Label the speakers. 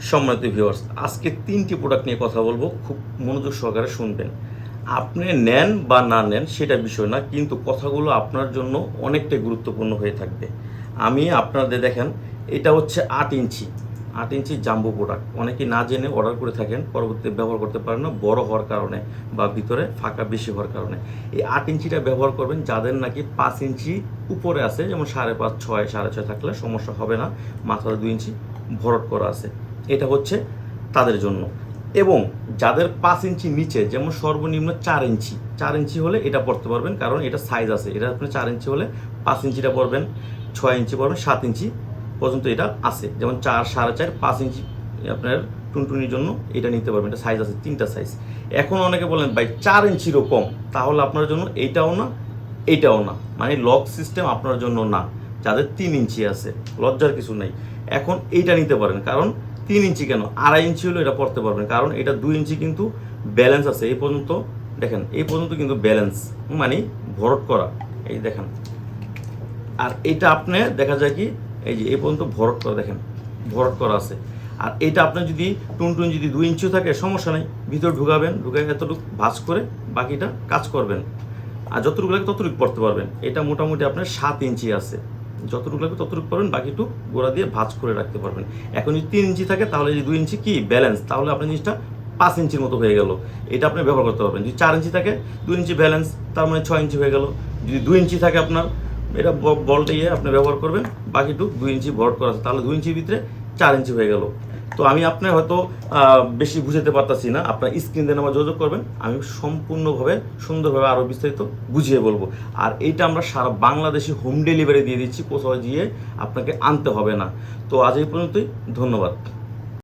Speaker 1: সম্মানিত ভিউয়ার্স, আজকে 3টি প্রোডাক্ট নিয়ে কথা বলবো, খুব মনোযোগ সহকারে শুনবেন। আপনি নেন বা না নেন সেটা বিষয় না, কিন্তু কথাগুলো আপনার জন্য অনেকটাই গুরুত্বপূর্ণ হয়ে থাকবে। আমি আপনাদের দেখেন, এটা হচ্ছে 8 ইঞ্চি জাম্বো প্রোডাক্ট। অনেকেই না জেনে অর্ডার করে থাকেন, পরবর্তীতে ব্যবহার করতে পারেন না, বড় হওয়ার কারণে বা ভিতরে ফাঁকা বেশি হওয়ার কারণে। এই 8 ইঞ্চিটা ব্যবহার করবেন যাদের নাকি 5 ইঞ্চি উপরে আছে, যেমন 5.5, 6, 6.5 থাকলে সমস্যা হবে না, মাথায় 2 ইঞ্চি ভরট করা আছে, এটা হচ্ছে তাদের জন্য। এবং যাদের 5 ইঞ্চি নিচে, যেমন সর্বনিম্ন 4 ইঞ্চি হলে এটা পড়তে পারবেন, কারণ এটা সাইজ আছে। এটা আপনি 4 ইঞ্চি হলে 5 ইঞ্চিটা পড়বেন, 6 ইঞ্চি পড়বেন, 7 ইঞ্চি পর্যন্ত এটা আছে। যেমন 4, 4.5, 5 ইঞ্চি আপনার টুনটুনির জন্য এটা নিতে পারবেন। এটা সাইজ আছে, 3টা সাইজ। এখন অনেকে বলেন ভাই 4 ইঞ্চিরও কম, তাহলে আপনার জন্য এইটাও না, এইটাও না, মানে লক সিস্টেম আপনার জন্য না। যাদের 3 ইঞ্চি আছে, লজ্জার কিছু নেই, এখন এইটা নিতে পারেন। কারণ 3 ইঞ্চি কেন, 2.5 ইঞ্চি হলেও এটা পড়তে পারবেন, কারণ এটা 2 ইঞ্চি কিন্তু ব্যালেন্স আছে এই পর্যন্ত। দেখেন এই পর্যন্ত কিন্তু ব্যালেন্স, মানে ভরট করা, এই দেখেন। আর এটা আপনি দেখা যায় কি, এই যে এই পর্যন্ত ভরট করা, দেখেন ভরট করা আছে। আর এটা আপনার যদি টুনটুন যদি 2 ইঞ্চিও থাকে সমস্যা নেই, ভিতরে ঢুকাবেন, ঢুকাই এতটুকু ভাঁজ করে বাকিটা কাজ করবেন। আর যতটুকু লাগে ততটুকু পড়তে পারবেন। এটা মোটামুটি আপনার 7 ইঞ্চি আছে, যতটুকু লাগবে ততটুকু পারবেন, বাকিটুকু গোড়া দিয়ে ভাঁজ করে রাখতে পারবেন। এখন যদি 3 ইঞ্চি থাকে তাহলে যদি 2 ইঞ্চি কি ব্যালেন্স, তাহলে আপনার জিনিসটা 5 ইঞ্চির মতো হয়ে গেল, এটা আপনি ব্যবহার করতে পারবেন। যদি 4 ইঞ্চি থাকে, 2 ইঞ্চি ব্যালেন্স, তার মানে 6 ইঞ্চি হয়ে গেল। যদি 2 ইঞ্চি থাকে আপনার, এটা বলটা আপনি ব্যবহার করবেন, বাকিটুকু 2 ইঞ্চি ভরট করা আছে, তাহলে 2 ইঞ্চির ভিতরে 4 ইঞ্চি হয়ে গেল। তো আমি আপনার হয়তো বেশি বুঝাতে পারতাছি না, আপনার স্ক্রিন দিয়ে আমার যোগাযোগ করবেন, আমি সম্পূর্ণভাবে সুন্দরভাবে আরও বিস্তারিত বুঝিয়ে বলবো। আর এইটা আমরা সারা বাংলাদেশে হোম ডেলিভারি দিয়ে দিচ্ছি, কোথাও গিয়ে আপনাকে আনতে হবে না। তো আজ এই পর্যন্তই, ধন্যবাদ।